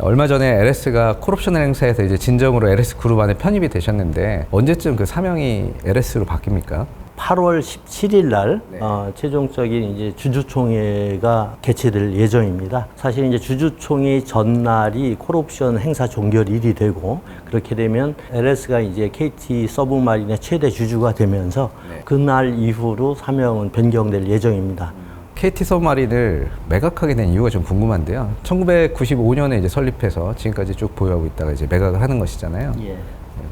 얼마 전에 LS가 콜옵션 행사에서 이제 진정으로 LS 그룹 안에 편입이 되셨는데 언제쯤 그 사명이 LS로 바뀝니까? 8월 17일 날 네. 최종적인 이제 주주총회가 개최될 예정입니다. 사실 이제 주주총회 전날이 콜옵션 행사 종결일이 되고 그렇게 되면 LS가 이제 KT 서브마린의 최대 주주가 되면서 네. 그날 이후로 사명은 변경될 예정입니다. KT 서브마린을 매각하게 된 이유가 좀 궁금한데요. 1995년에 이제 설립해서 지금까지 쭉 보유하고 있다가 이제 매각을 하는 것이잖아요. 예.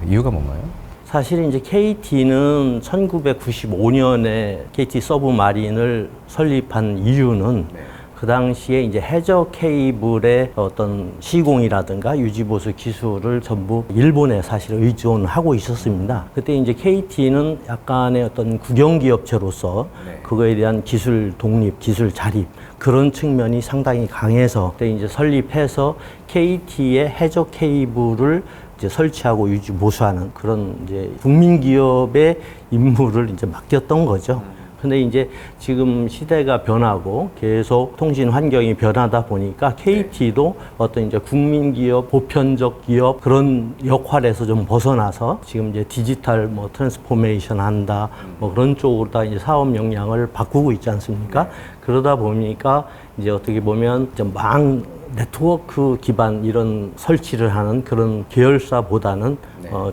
이유가 뭔가요? 사실 이제 KT는 1995년에 KT 서브마린을 설립한 이유는 그 당시에 이제 해저 케이블의 어떤 시공이라든가 유지보수 기술을 전부 일본에 사실 의존하고 있었습니다. 그때 이제 KT는 약간의 어떤 국영기업체로서 그거에 대한 기술 독립, 기술 자립 그런 측면이 상당히 강해서 그때 이제 설립해서 KT의 해저 케이블을 이제 설치하고 유지 보수하는 그런 이제 국민 기업의 임무를 이제 맡겼던 거죠. 근데 이제 지금 시대가 변하고 계속 통신 환경이 변하다 보니까 KT도 어떤 이제 국민 기업, 보편적 기업 그런 역할에서 좀 벗어나서 지금 이제 디지털 뭐 트랜스포메이션 한다 뭐 그런 쪽으로 다 이제 사업 역량을 바꾸고 있지 않습니까? 그러다 보니까 이제 어떻게 보면 좀 네트워크 기반 이런 설치를 하는 그런 계열사보다는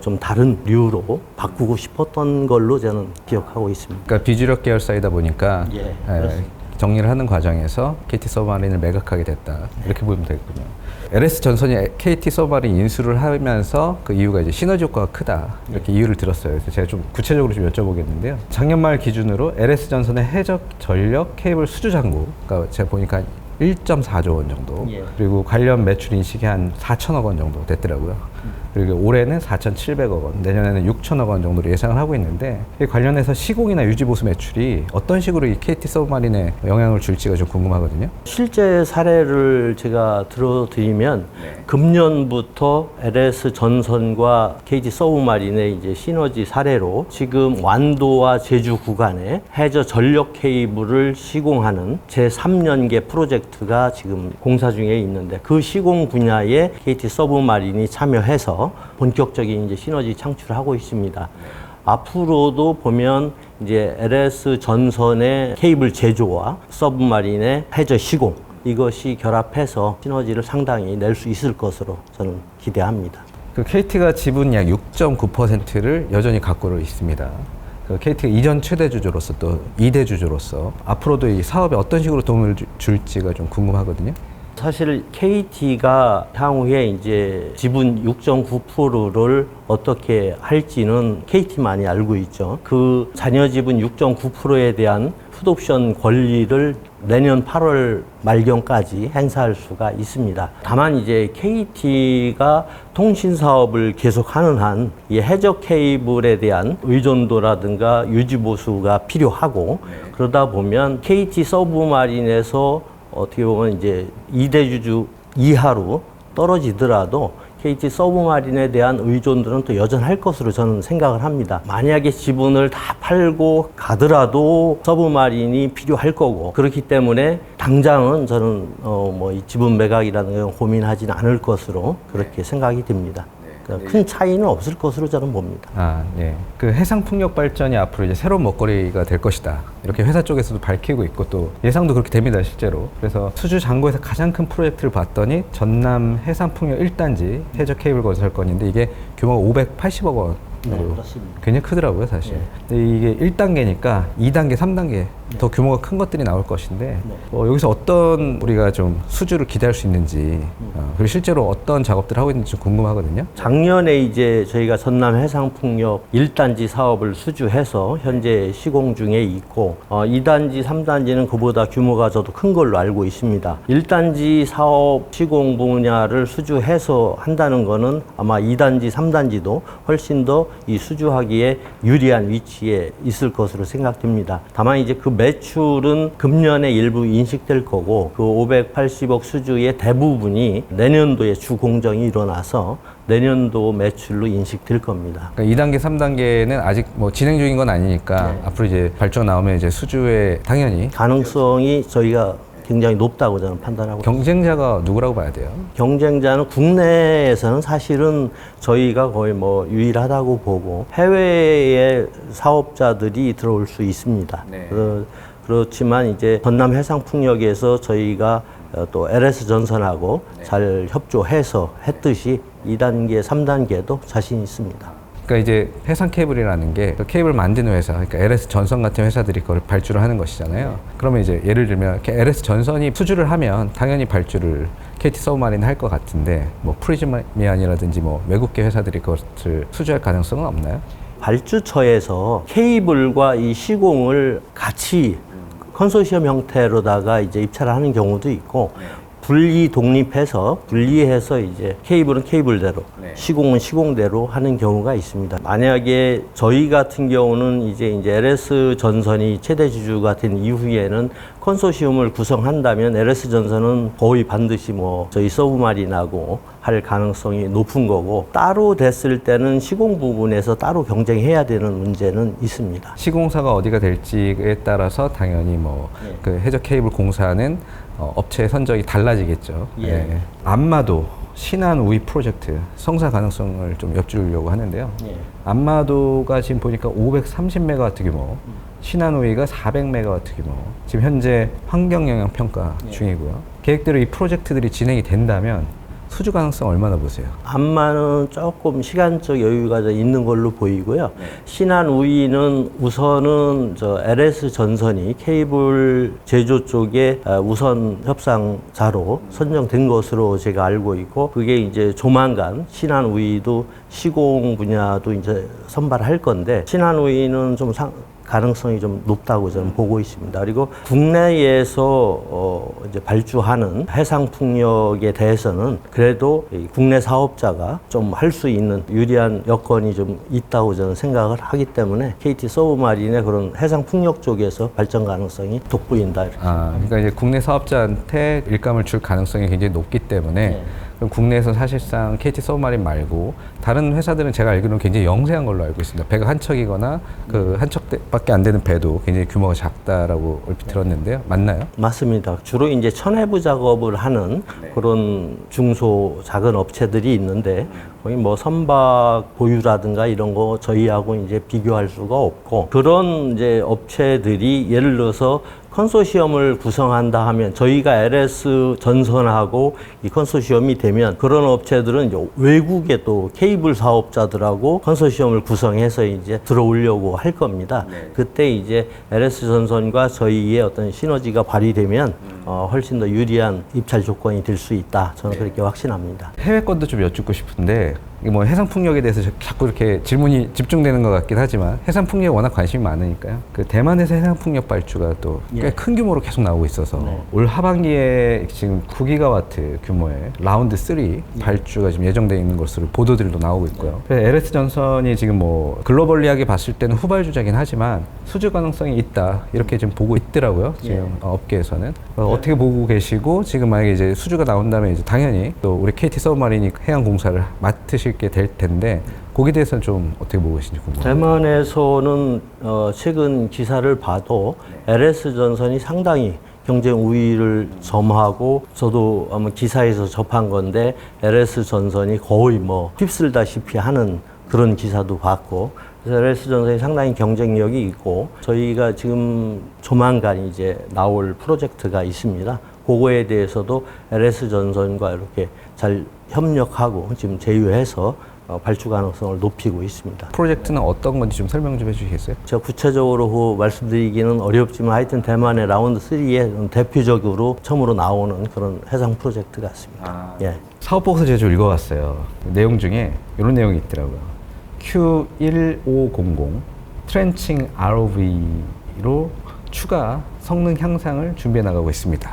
좀 다른 류로 바꾸고 싶었던 걸로 저는 기억하고 있습니다. 그러니까 비주력 계열사이다 보니까 정리를 하는 과정에서 KT 서브마린을 매각하게 됐다. 이렇게 보면 되겠군요. LS 전선이 KT 서브마린 인수를 하면서 그 이유가 이제 시너지 효과가 크다. 이렇게 이유를 들었어요. 그래서 제가 좀 구체적으로 좀 여쭤보겠는데요. 작년 말 기준으로 LS 전선의 해적 전력 케이블 수주 잔고가 제가 보니까 1.4조 원 정도. 그리고 관련 매출 인식이 한 4천억 원 정도 됐더라고요. 그리고 올해는 4,700억 원, 내년에는 6천억 원 정도로 예상을 하고 있는데 이 관련해서 시공이나 유지보수 매출이 어떤 식으로 이 KT 서브마린에 영향을 줄지가 좀 궁금하거든요. 실제 사례를 제가 들어드리면 금년부터 LS 전선과 KT 서브마린의 이제 시너지 사례로 지금 완도와 제주 구간에 해저 전력 케이블을 시공하는 제3년계 프로젝트가 지금 공사 중에 있는데 그 시공 분야에 KT 서브마린이 참여해서 본격적인 이제 시너지 창출을 하고 있습니다. 앞으로도 보면 이제 LS 전선의 케이블 제조와 서브마린의 해저 시공 이것이 결합해서 시너지를 상당히 낼 수 있을 것으로 저는 기대합니다. 그 KT가 지분 약 6.9%를 여전히 갖고 있습니다. 그 KT가 이전 최대 주주로서 또 2대 주주로서 앞으로도 이 사업에 어떤 식으로 도움을 줄지가 좀 궁금하거든요. 사실 KT가 향후에 이제 지분 6.9%를 어떻게 할지는 KT만이 알고 있죠. 그 자녀 지분 6.9%에 대한 풋옵션 권리를 내년 8월 말경까지 행사할 수가 있습니다. 다만 이제 KT가 통신 사업을 계속하는 한 이 해저 케이블에 대한 의존도라든가 유지 보수가 필요하고 그러다 보면 KT 서브마린에서 어떻게 보면 이제 2대 주주 이하로 떨어지더라도 KT 서브마린에 대한 의존도는 또 여전할 것으로 저는 생각을 합니다. 만약에 지분을 다 팔고 가더라도 서브마린이 필요할 거고 그렇기 때문에 당장은 저는 뭐 이 지분 매각이라는 걸 고민하지는 않을 것으로 그렇게 생각이 됩니다. 큰 차이는 없을 것으로 저는 봅니다. 네. 그 해상풍력 발전이 앞으로 이제 새로운 먹거리가 될 것이다. 이렇게 회사 쪽에서도 밝히고 있고 또 예상도 그렇게 됩니다, 실제로. 그래서 수주 잔고에서 가장 큰 프로젝트를 봤더니 전남 해상풍력 1단지 해저 케이블 건설 건인데 이게 규모가 580억 원. 네, 그렇습니다. 굉장히 크더라고요, 사실. 근데 이게 1단계니까 2단계, 3단계 더 규모가 큰 것들이 나올 것인데 여기서 어떤 우리가 좀 수주를 기대할 수 있는지 그리고 실제로 어떤 작업들을 하고 있는지 좀 궁금하거든요. 작년에 이제 저희가 전남 해상풍력 1단지 사업을 수주해서 현재 시공 중에 있고 2단지, 3단지는 그보다 규모가 저도 큰 걸로 알고 있습니다. 1단지 사업 시공 분야를 수주해서 한다는 거는 아마 2단지, 3단지도 훨씬 더 이 수주하기에 유리한 위치에 있을 것으로 생각됩니다. 다만 이제 그 매출은 금년에 일부 인식될 거고 그 580억 수주의 대부분이 내년도에 주 공정이 일어나서 내년도 매출로 인식될 겁니다. 그러니까 2단계, 3단계는 아직 뭐 진행 중인 건 아니니까 앞으로 이제 발주가 나오면 이제 수주에 당연히 가능성이 저희가 굉장히 높다고 저는 판단하고 경쟁자가 누구라고 봐야 돼요? 경쟁자는 국내에서는 사실은 저희가 거의 뭐 유일하다고 보고 해외의 사업자들이 들어올 수 있습니다. 네. 그렇지만 이제 전남 해상풍력에서 저희가 또 LS 전선하고 잘 협조해서 했듯이 2단계, 3단계도 자신 있습니다. 그러니까 이제 해상 케이블이라는 게 케이블 만드는 회사, 그러니까 LS 전선 같은 회사들이 그걸 발주를 하는 것이잖아요. 그러면 이제 예를 들면 LS 전선이 수주를 하면 당연히 발주를 KT 서브마린 할 것 같은데 뭐 프리즈미안이라든지 뭐 외국계 회사들이 그것을 수주할 가능성은 없나요? 발주처에서 케이블과 이 시공을 같이 컨소시엄 형태로다가 이제 입찰을 하는 경우도 있고 분리해서 이제 케이블은 케이블대로 시공은 시공대로 하는 경우가 있습니다. 만약에 저희 같은 경우는 이제 LS 전선이 최대 주주가 된 이후에는 컨소시엄을 구성한다면 LS 전선은 거의 반드시 뭐 저희 서브마린하고 할 가능성이 높은 거고 따로 됐을 때는 시공 부분에서 따로 경쟁해야 되는 문제는 있습니다. 시공사가 어디가 될지에 따라서 당연히 뭐 그 해저 케이블 공사는 업체 선정이 달라지겠죠. 예. 안마도 신안 우이 프로젝트 성사 가능성을 좀 여쭈려고 하는데요. 안마도가 지금 보니까 530메가와트 규모, 신안 우이가 400메가와트 규모. 지금 현재 환경 영향 평가 중이고요. 계획대로 이 프로젝트들이 진행이 된다면 수주 가능성 얼마나 보세요? 안마는 조금 시간적 여유가 있는 걸로 보이고요. 신안 우이는 우선은 저 LS 전선이 케이블 제조 쪽에 우선 협상자로 선정된 것으로 제가 알고 있고 그게 이제 조만간 신안 우이도 시공 분야도 이제 선발할 건데 신안 우이는 좀 가능성이 좀 높다고 저는 보고 있습니다. 그리고 국내에서 이제 발주하는 해상 풍력에 대해서는 그래도 이 국내 사업자가 좀 할 수 있는 유리한 여건이 좀 있다고 저는 생각을 하기 때문에 KT 서브마린의 그런 해상 풍력 쪽에서 발전 가능성이 돋보인다. 그러니까 이제 국내 사업자한테 일감을 줄 가능성이 굉장히 높기 때문에 그럼 국내에서 사실상 KT 서브마린 말고 다른 회사들은 제가 알기로는 굉장히 영세한 걸로 알고 있습니다. 배가 한 척이거나 그 한 척밖에 안 되는 배도 굉장히 규모가 작다라고 얼핏 들었는데요. 맞나요? 맞습니다. 주로 이제 천해부 작업을 하는 그런 중소 작은 업체들이 있는데 거의 뭐 선박 보유라든가 이런 거 저희하고 이제 비교할 수가 없고 그런 이제 업체들이 예를 들어서 컨소시엄을 구성한다 하면 저희가 LS 전선하고 이 컨소시엄이 되면 그런 업체들은 이제 외국의 또 케이블 사업자들하고 컨소시엄을 구성해서 이제 들어오려고 할 겁니다. 그때 이제 LS 전선과 저희의 어떤 시너지가 발휘되면 훨씬 더 유리한 입찰 조건이 될 수 있다. 저는 그렇게 확신합니다. 해외 건도 좀 여쭙고 싶은데 뭐 해상 풍력에 대해서 자꾸 이렇게 질문이 집중되는 것 같긴 하지만 해상 풍력에 워낙 관심이 많으니까요. 그 대만에서 해상 풍력 발주가 또 꽤 큰 규모로 계속 나오고 있어서 올 하반기에 지금 9기가와트 규모의 라운드 3 발주가 지금 예정되어 있는 것으로 보도들도 나오고 있고요. 그래서 LS 전선이 지금 뭐 글로벌리하게 봤을 때는 후발주자긴 하지만 수주 가능성이 있다 이렇게 지금 보고 있더라고요. 지금 업계에서는 어떻게 보고 계시고 지금 만약에 이제 수주가 나온다면 이제 당연히 또 우리 KT 서브마린이 해양 공사를 맡으시게 될 텐데 거기에 대해서는 좀 어떻게 보고 계신지 궁금합니다. 대만에서는 최근 기사를 봐도 LS 전선이 상당히 경쟁 우위를 점하고 저도 아마 기사에서 접한 건데 LS 전선이 거의 뭐 휩쓸다시피 하는 그런 기사도 봤고 그래서 LS 전선이 상당히 경쟁력이 있고 저희가 지금 조만간 이제 나올 프로젝트가 있습니다. 그거에 대해서도 LS 전선과 이렇게 잘 협력하고 지금 제휴해서 발주 가능성을 높이고 있습니다. 프로젝트는 어떤 건지 좀 설명 좀 해주시겠어요? 제가 구체적으로 말씀드리기는 어렵지만 하여튼 대만의 라운드 3에 대표적으로 처음으로 나오는 그런 해상 프로젝트 같습니다. 예. 사업보고서 제가 좀 읽어봤어요. 내용 중에 이런 내용이 있더라고요. Q1500 트렌칭 ROV로 추가 성능 향상을 준비해 나가고 있습니다.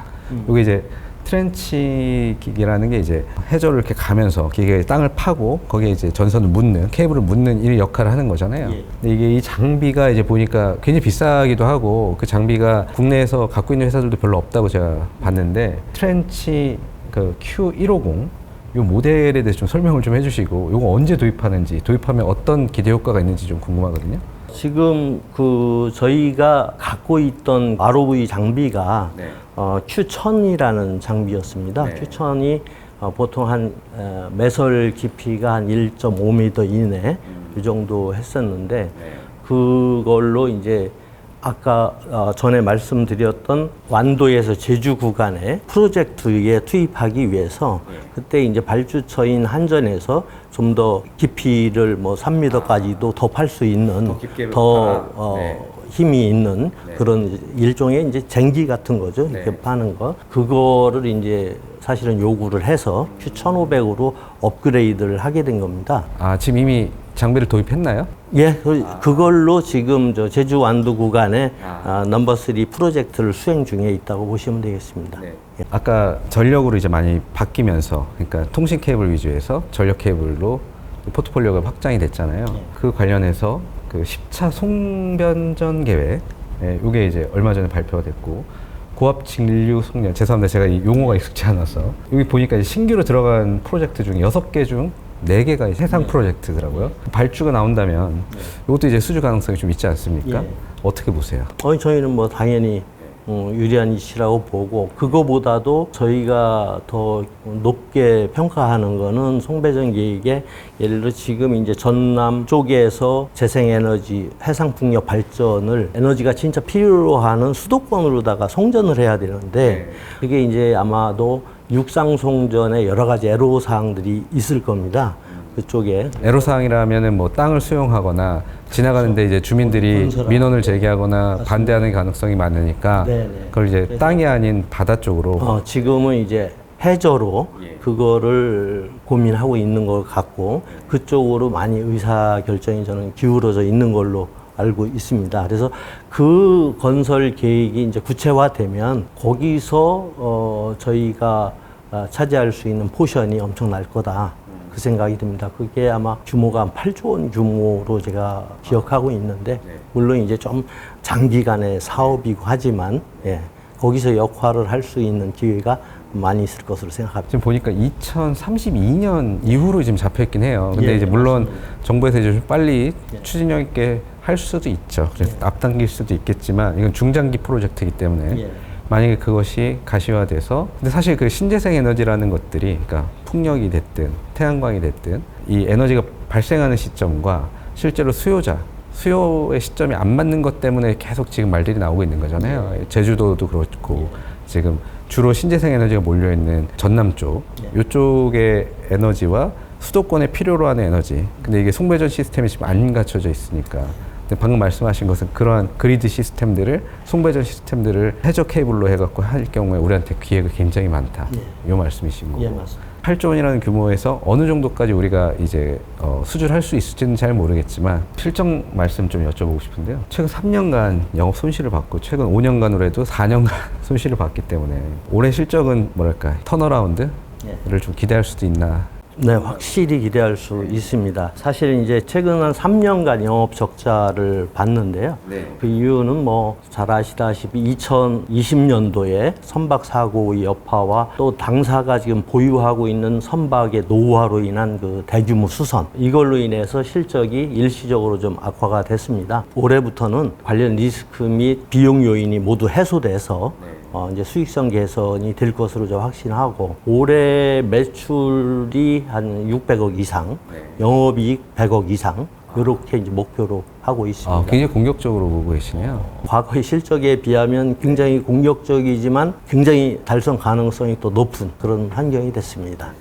이게 이제 트렌치 기계라는 게 이제 해저를 이렇게 가면서 기계에 땅을 파고 거기에 이제 전선을 묻는 케이블을 묻는 이 역할을 하는 거잖아요. 근데 이게 이 장비가 이제 보니까 굉장히 비싸기도 하고 그 장비가 국내에서 갖고 있는 회사들도 별로 없다고 제가 봤는데 트렌치 그 Q150 이 모델에 대해서 좀 설명을 좀 해주시고 이거 언제 도입하는지 도입하면 어떤 기대 효과가 있는지 좀 궁금하거든요. 지금 저희가 갖고 있던 ROV 장비가 네. Q1000이라는 장비였습니다. 네. Q1000이 보통 한 매설 깊이가 한 1.5m 이내 이 정도 했었는데 그걸로 이제 아까 전에 말씀드렸던 완도에서 제주 구간의 프로젝트에 투입하기 위해서 그때 이제 발주처인 한전에서 좀 더 깊이를 뭐 3m까지도 더 팔 수 있는 더 깊게 더 네. 힘이 있는 그런 일종의 이제 쟁기 같은 거죠. 이렇게 네. 파는 거. 그거를 이제 사실은 요구를 해서 Q1500으로 업그레이드를 하게 된 겁니다. 아, 지금 이미 장비를 도입했나요? 예, 그걸로 지금 저 제주 완도 구간에 넘버 3 프로젝트를 수행 중에 있다고 보시면 되겠습니다. 예. 아까 전력으로 이제 많이 바뀌면서, 그러니까 통신 케이블 위주에서 전력 케이블로 포트폴리오가 확장이 됐잖아요. 그 관련해서 그 10차 송변전 계획, 이게 이제 얼마 전에 발표가 됐고, 고압 직류 송전, 죄송합니다. 제가 이 용어가 익숙지 않아서. 여기 보니까 이제 신규로 들어간 프로젝트 중에 6개 중 4개가 해상 프로젝트더라고요. 발주가 나온다면 이것도 이제 수주 가능성이 좀 있지 않습니까? 예. 어떻게 보세요? 저희는 뭐 당연히 유리한 이치라고 보고, 그거보다도 저희가 더 높게 평가하는 거는 송배전 계획에 예를 들어 지금 이제 전남 쪽에서 재생에너지 해상풍력 발전을 에너지가 진짜 필요로 하는 수도권으로다가 송전을 해야 되는데 그게 이제 아마도 육상 송전에 여러 가지 애로사항들이 있을 겁니다. 그쪽에. 애로사항이라면은 뭐 땅을 수용하거나 지나가는데 이제 주민들이 민원을 제기하거나 반대하는 가능성이 많으니까 네네. 그걸 이제 땅이 아닌 바다 쪽으로 지금은 이제 해저로 그거를 고민하고 있는 것 같고 그쪽으로 많이 의사 결정이 저는 기울어져 있는 걸로 알고 있습니다. 그래서 그 건설 계획이 이제 구체화되면 거기서 저희가 차지할 수 있는 포션이 엄청날 거다. 그 생각이 듭니다. 그게 아마 규모가 한 8조 원 규모로 제가 기억하고 있는데 물론 이제 좀 장기간의 사업이고 하지만 거기서 역할을 할 수 있는 기회가 많이 있을 것으로 생각합니다. 지금 보니까 2032년 이후로 지금 잡혀 있긴 해요. 근데 예, 이제 물론 정부에서 이제 좀 빨리 추진력 있게 할 수도 있죠. 그래서 앞당길 수도 있겠지만 이건 중장기 프로젝트이기 때문에 만약에 그것이 가시화돼서 근데 사실 그 신재생 에너지라는 것들이 그러니까 풍력이 됐든 태양광이 됐든 이 에너지가 발생하는 시점과 실제로 수요의 시점이 안 맞는 것 때문에 계속 지금 말들이 나오고 있는 거잖아요. 제주도도 그렇고 지금 주로 신재생 에너지가 몰려있는 전남 쪽 이쪽의 에너지와 수도권에 필요로 하는 에너지 근데 이게 송배전 시스템이 지금 안 갖춰져 있으니까 방금 말씀하신 것은 그러한 그리드 시스템들을 송배전 시스템들을 해저 케이블로 해갖고 할 경우에 우리한테 기회가 굉장히 많다. 이 말씀이신 거고. 맞습니다. 8조 원이라는 규모에서 어느 정도까지 우리가 이제 수주를 할 수 있을지는 잘 모르겠지만 실정 말씀 좀 여쭤보고 싶은데요. 최근 3년간 영업 손실을 받고 최근 5년간으로 해도 4년간 손실을 받기 때문에 올해 실적은 뭐랄까 턴어라운드를 좀 기대할 수도 있나. 네, 확실히 기대할 수 있습니다. 사실 이제 최근 한 3년간 영업 적자를 봤는데요. 그 이유는 뭐 잘 아시다시피 2020년도에 선박 사고의 여파와 또 당사가 지금 보유하고 있는 선박의 노후화로 인한 그 대규모 수선 이걸로 인해서 실적이 일시적으로 좀 악화가 됐습니다. 올해부터는 관련 리스크 및 비용 요인이 모두 해소돼서 이제 수익성 개선이 될 것으로 좀 확신하고 올해 매출이 한 600억 이상, 영업이익 100억 이상 이렇게 이제 목표로 하고 있습니다. 굉장히 공격적으로 보고 계시네요. 과거의 실적에 비하면 굉장히 공격적이지만 굉장히 달성 가능성이 또 높은 그런 환경이 됐습니다.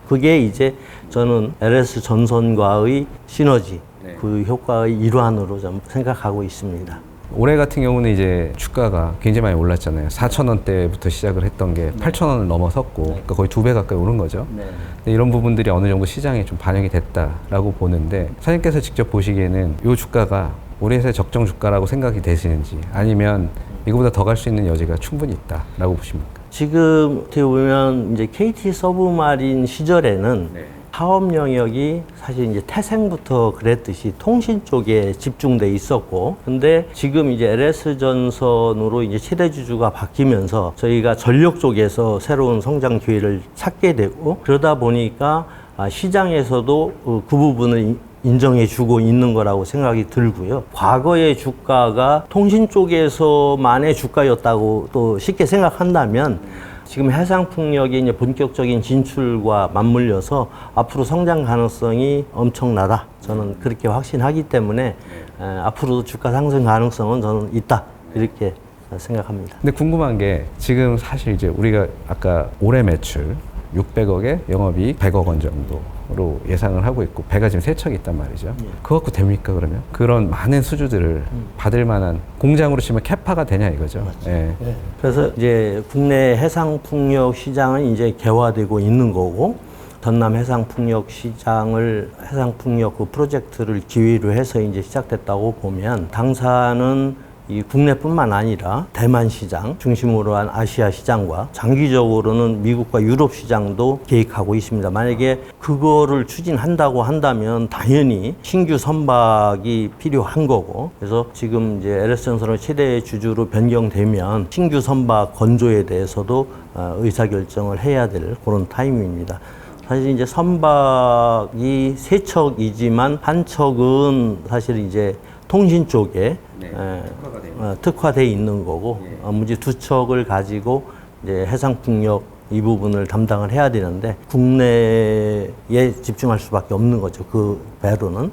그게 이제 저는 LS 전선과의 시너지 그 효과의 일환으로 좀 생각하고 있습니다. 올해 같은 경우는 이제 주가가 굉장히 많이 올랐잖아요. 4,000원대부터 시작을 했던 게 8,000원을 넘어섰고 그러니까 거의 2배 가까이 오른 거죠. 근데 이런 부분들이 어느 정도 시장에 좀 반영이 됐다라고 보는데 사장님께서 직접 보시기에는 이 주가가 우리 회사의 적정 주가라고 생각이 되시는지 아니면 이거보다 더 갈 수 있는 여지가 충분히 있다라고 보십니까? 지금 어떻게 보면 이제 KT 서브마린 시절에는 사업 영역이 사실 이제 태생부터 그랬듯이 통신 쪽에 집중돼 있었고, 근데 지금 이제 LS 전선으로 이제 최대 주주가 바뀌면서 저희가 전력 쪽에서 새로운 성장 기회를 찾게 되고, 그러다 보니까 시장에서도 그 부분을 인정해주고 있는 거라고 생각이 들고요. 과거의 주가가 통신 쪽에서만의 주가였다고 또 쉽게 생각한다면 지금 해상풍력의 이제 본격적인 진출과 맞물려서 앞으로 성장 가능성이 엄청나다. 저는 그렇게 확신하기 때문에 앞으로도 주가 상승 가능성은 저는 있다. 이렇게 생각합니다. 근데 궁금한 게 지금 사실 이제 우리가 아까 올해 매출 600억에 영업이익 100억 원 정도로 예상을 하고 있고 배가 지금 3척 있단 말이죠. 그거 갖고 됩니까 그러면? 그런 많은 수주들을 받을 만한 공장으로 치면 캐파가 되냐 이거죠. 예. 그래서 이제 국내 해상풍력 시장은 이제 개화되고 있는 거고 전남 해상풍력 시장을 해상풍력 그 프로젝트를 기회로 해서 이제 시작됐다고 보면 당사는 이 국내뿐만 아니라 대만 시장 중심으로 한 아시아 시장과 장기적으로는 미국과 유럽 시장도 계획하고 있습니다. 만약에 그거를 추진한다고 한다면 당연히 신규 선박이 필요한 거고 그래서 지금 이제 LS전선을 최대 주주로 변경되면 신규 선박 건조에 대해서도 의사결정을 해야 될 그런 타임입니다. 사실 이제 선박이 3척이지만 한 척은 사실 이제 통신 쪽에 특화돼 있는 거고 나머지 2척을 가지고 이제 해상풍력 이 부분을 담당을 해야 되는데 국내에 집중할 수밖에 없는 거죠. 그 배로는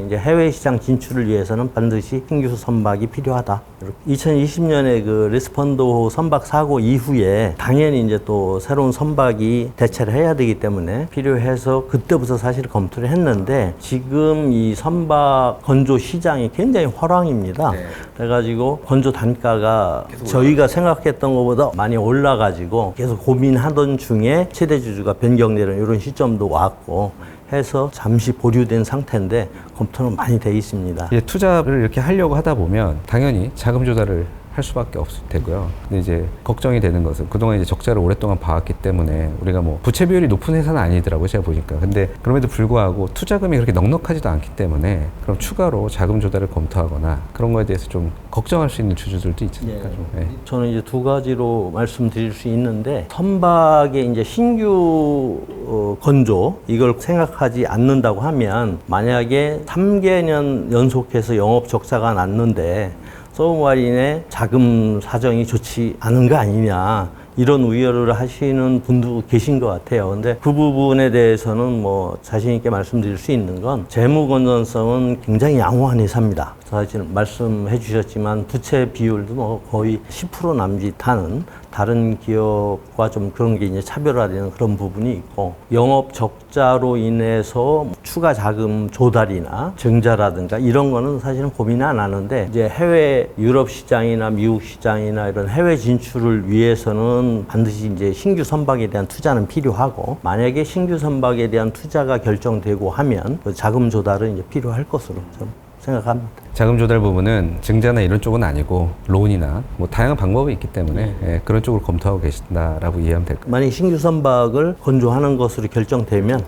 이제 해외 시장 진출을 위해서는 반드시 신규 선박이 필요하다. 2020년에 그 리스펀도 선박 사고 이후에 당연히 이제 또 새로운 선박이 대체를 해야 되기 때문에 필요해서 그때부터 사실 검토를 했는데 지금 이 선박 건조 시장이 굉장히 화랑입니다. 그래가지고 건조 단가가 저희가 생각했던 것보다 많이 올라가지고 계속 고민하던 중에 최대 주주가 변경되는 이런 시점도 왔고 해서 잠시 보류된 상태인데 검토는 많이 돼 있습니다. 이제 투자를 이렇게 하려고 하다 보면 당연히 자금 조달을 할 수밖에 없을 테고요. 근데 이제 걱정이 되는 것은 그동안 이제 적자를 오랫동안 봐왔기 때문에 우리가 뭐 부채 비율이 높은 회사는 아니더라고요, 제가 보니까. 근데 그럼에도 불구하고 투자금이 그렇게 넉넉하지도 않기 때문에 그럼 추가로 자금 조달을 검토하거나 그런 거에 대해서 좀 걱정할 수 있는 주주들도 있으니까 좀. 저는 이제 2가지로 말씀드릴 수 있는데 선박의 이제 신규 건조 이걸 생각하지 않는다고 하면 만약에 3개년 연속해서 영업 적자가 났는데 서브마린의 자금 사정이 좋지 않은 거 아니냐 이런 우려를 하시는 분도 계신 것 같아요. 근데 그 부분에 대해서는 뭐 자신 있게 말씀드릴 수 있는 건 재무 건전성은 굉장히 양호한 회사입니다. 사실 말씀해 주셨지만 부채 비율도 뭐 거의 10% 남짓하는 다른 기업과 좀 그런 게 이제 차별화되는 그런 부분이 있고 영업 적자로 인해서 추가 자금 조달이나 증자라든가 이런 거는 사실은 고민 안 하는데 이제 해외 유럽 시장이나 미국 시장이나 이런 해외 진출을 위해서는 반드시 이제 신규 선박에 대한 투자는 필요하고 만약에 신규 선박에 대한 투자가 결정되고 하면 그 자금 조달은 이제 필요할 것으로 좀 생각합니다. 자금 조달 부분은 증자나 이런 쪽은 아니고 론이나 뭐 다양한 방법이 있기 때문에 그런 쪽을 검토하고 계신다라고 이해하면 될 것 같아요. 만약 신규 선박을 건조하는 것으로 결정되면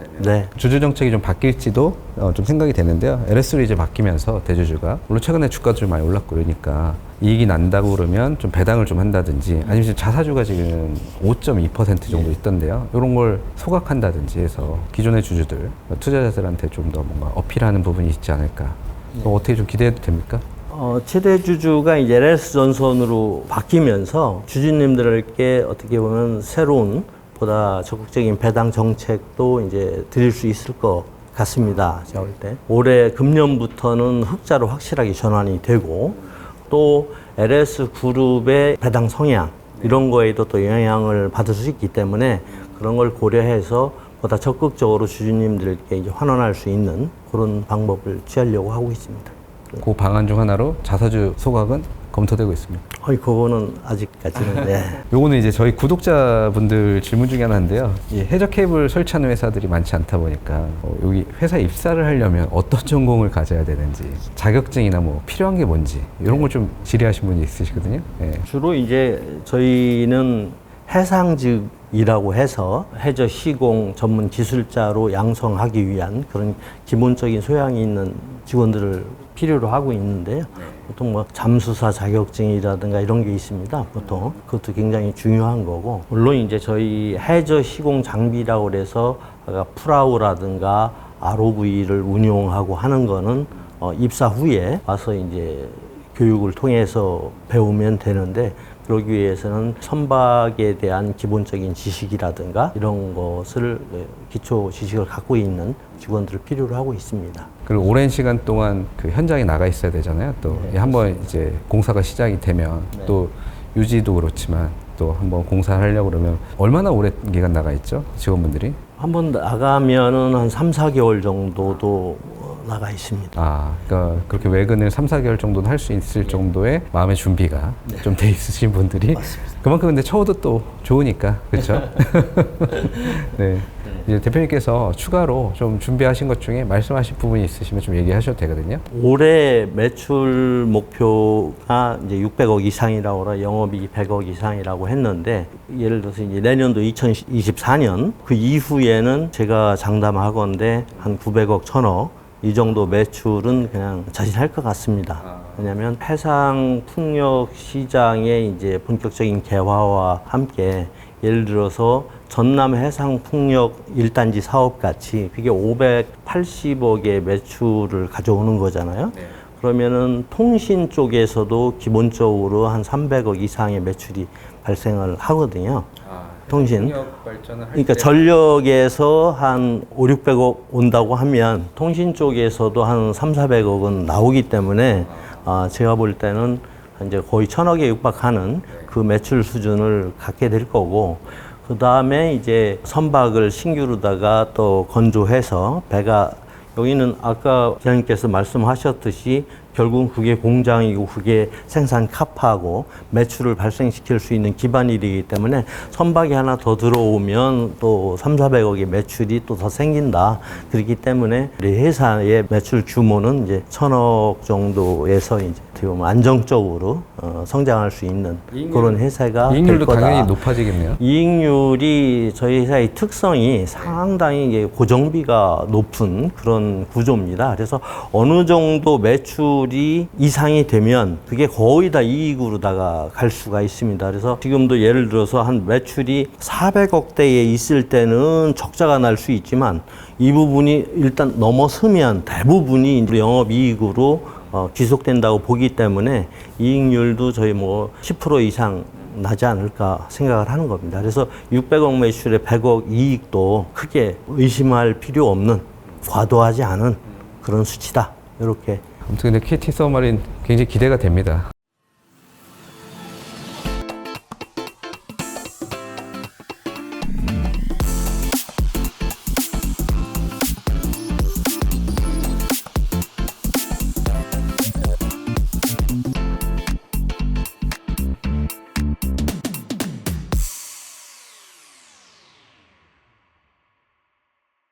주주 정책이 좀 바뀔지도 좀 생각이 되는데요. LS로 이제 바뀌면서 대주주가 물론 최근에 주가도 좀 많이 올랐고 그러니까 이익이 난다고 그러면 좀 배당을 좀 한다든지 아니면 지금 자사주가 지금 5.2% 정도 있던데요. 이런 걸 소각한다든지 해서 기존의 주주들, 투자자들한테 좀 더 뭔가 어필하는 부분이 있지 않을까. 어떻게 좀 기대해도 됩니까? 최대 주주가 이제 LS전선으로 바뀌면서 주주님들께 어떻게 보면 새로운 보다 적극적인 배당 정책도 이제 드릴 수 있을 것 같습니다. 제가 볼 때. 올해 금년부터는 흑자로 확실하게 전환이 되고 또 LS그룹의 배당 성향 이런 거에도 또 영향을 받을 수 있기 때문에 그런 걸 고려해서 보다 적극적으로 주주님들께 이제 환원할 수 있는 그런 방법을 취하려고 하고 있습니다. 그 방안 중 하나로 자사주 소각은 검토되고 있습니다. 그거는 아직까지는 요거는 이제 저희 구독자분들 질문 중에 하나인데요. 이 해저 케이블 설치하는 회사들이 많지 않다 보니까 여기 회사 입사를 하려면 어떤 전공을 가져야 되는지 자격증이나 뭐 필요한 게 뭔지 이런 걸 좀 질의하신 분이 있으시거든요. 주로 이제 저희는 해상직이라고 해서 해저 시공 전문 기술자로 양성하기 위한 그런 기본적인 소양이 있는 직원들을 필요로 하고 있는데요. 보통 뭐 잠수사 자격증이라든가 이런 게 있습니다. 보통 그것도 굉장히 중요한 거고 물론 이제 저희 해저 시공 장비라고 그래서 프라우라든가 ROV를 운용하고 하는 거는 입사 후에 와서 이제 교육을 통해서 배우면 되는데, 그러기 위해서는 선박에 대한 기본적인 지식이라든가 이런 것을 기초 지식을 갖고 있는 직원들을 필요로 하고 있습니다. 그리고 오랜 시간 동안 그 현장에 나가 있어야 되잖아요. 또 한번 이제 공사가 시작이 되면 또 유지도 그렇지만 또 한번 공사를 하려고 그러면 얼마나 오랜 기간 나가 있죠? 직원분들이? 한번 나가면은 한 3, 4개월 정도도 나가 있습니다. 아, 그러니까 그렇게 외근을 3, 4개월 정도는 할 수 있을 정도의 마음의 준비가 좀 돼 있으신 분들이 그만큼 근데 처우도 또 좋으니까 그렇죠? 네. 이제 대표님께서 추가로 좀 준비하신 것 중에 말씀하실 부분이 있으시면 좀 얘기하셔도 되거든요. 올해 매출 목표가 이제 600억 이상이라고 그래, 영업이익 100억 이상이라고 했는데, 예를 들어서 이제 내년도 2024년 그 이후에는 제가 장담하건대 한 900억, 1000억 이 정도 매출은 그냥 자신할 것 같습니다. 왜냐하면 해상 풍력 시장의 이제 본격적인 개화와 함께 예를 들어서 전남 해상 풍력 1단지 사업 같이 그게 580억의 매출을 가져오는 거잖아요. 그러면은 통신 쪽에서도 기본적으로 한 300억 이상의 매출이 발생을 하거든요. 통신. 그러니까 전력에서 한 5, 600억 온다고 하면 통신 쪽에서도 한 3, 400억은 나오기 때문에 제가 볼 때는 이제 거의 1000억에 육박하는 그 매출 수준을 갖게 될 거고, 그 다음에 이제 선박을 신규로다가 또 건조해서 배가, 여기는 아까 기장님께서 말씀하셨듯이 결국은 그게 공장이고 그게 생산 카파하고 매출을 발생시킬 수 있는 기반이기 때문에 선박이 하나 더 들어오면 또 3, 400억의 매출이 또 더 생긴다. 그렇기 때문에 우리 회사의 매출 규모는 이제 1000억 정도에서 이제 안정적으로 성장할 수 있는 그런 회사가 될 이익률도 거다. 당연히 높아지겠네요. 이익률이 저희 회사의 특성이 상당히 이게 고정비가 높은 그런 구조입니다. 그래서 어느 정도 매출이 이상이 되면 그게 거의 다 이익으로다가 갈 수가 있습니다. 그래서 지금도 예를 들어서 한 매출이 400억대에 있을 때는 적자가 날 수 있지만 이 부분이 일단 넘어서면 대부분이 영업이익으로 지속된다고 보기 때문에 이익률도 저희 뭐 10% 이상 나지 않을까 생각을 하는 겁니다. 그래서 600억 매출에 100억 이익도 크게 의심할 필요 없는, 과도하지 않은 그런 수치다. 이렇게. 아무튼 근데 KT 서브마린 굉장히 기대가 됩니다.